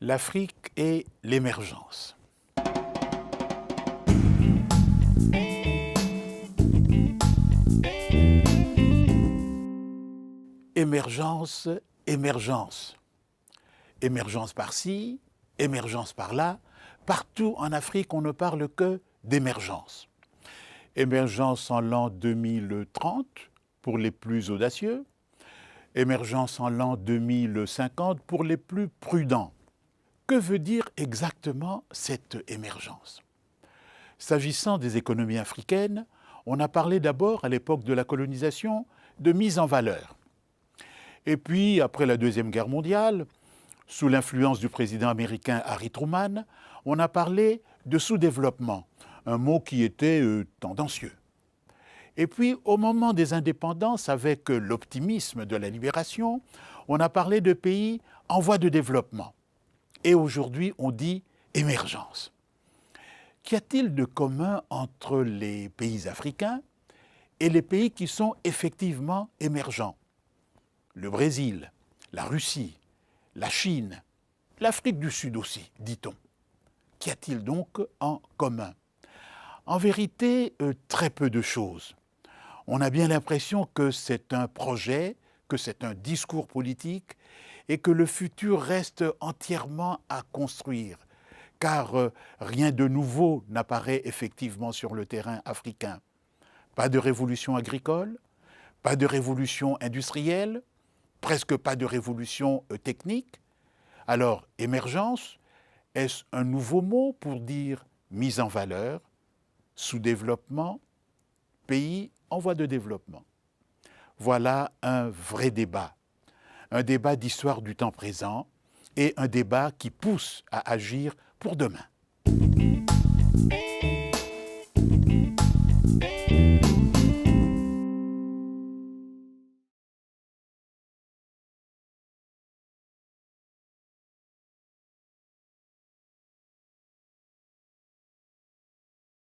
L'Afrique et l'émergence. Émergence, émergence. Émergence par-ci, émergence par-là. Partout en Afrique, on ne parle que d'émergence. Émergence en l'an 2030 pour les plus audacieux. Émergence en l'an 2050 pour les plus prudents. Que veut dire exactement cette émergence? S'agissant des économies africaines, on a parlé d'abord, à l'époque de la colonisation, de mise en valeur. Et puis, après la Deuxième Guerre mondiale, sous l'influence du président américain Harry Truman, on a parlé de sous-développement, un mot qui était tendancieux. Et puis, au moment des indépendances, avec l'optimisme de la libération, on a parlé de pays en voie de développement. Et aujourd'hui, on dit émergence. Qu'y a-t-il de commun entre les pays africains et les pays qui sont effectivement émergents? Le Brésil, la Russie, la Chine, l'Afrique du Sud aussi, dit-on. Qu'y a-t-il donc en commun? En vérité, très peu de choses. On a bien l'impression que c'est un projet, que c'est un discours politique et que le futur reste entièrement à construire, car rien de nouveau n'apparaît effectivement sur le terrain africain. Pas de révolution agricole, pas de révolution industrielle, presque pas de révolution technique. Alors, émergence, est-ce un nouveau mot pour dire mise en valeur, sous-développement, pays en voie de développement? Voilà un vrai débat, un débat d'histoire du temps présent et un débat qui pousse à agir pour demain.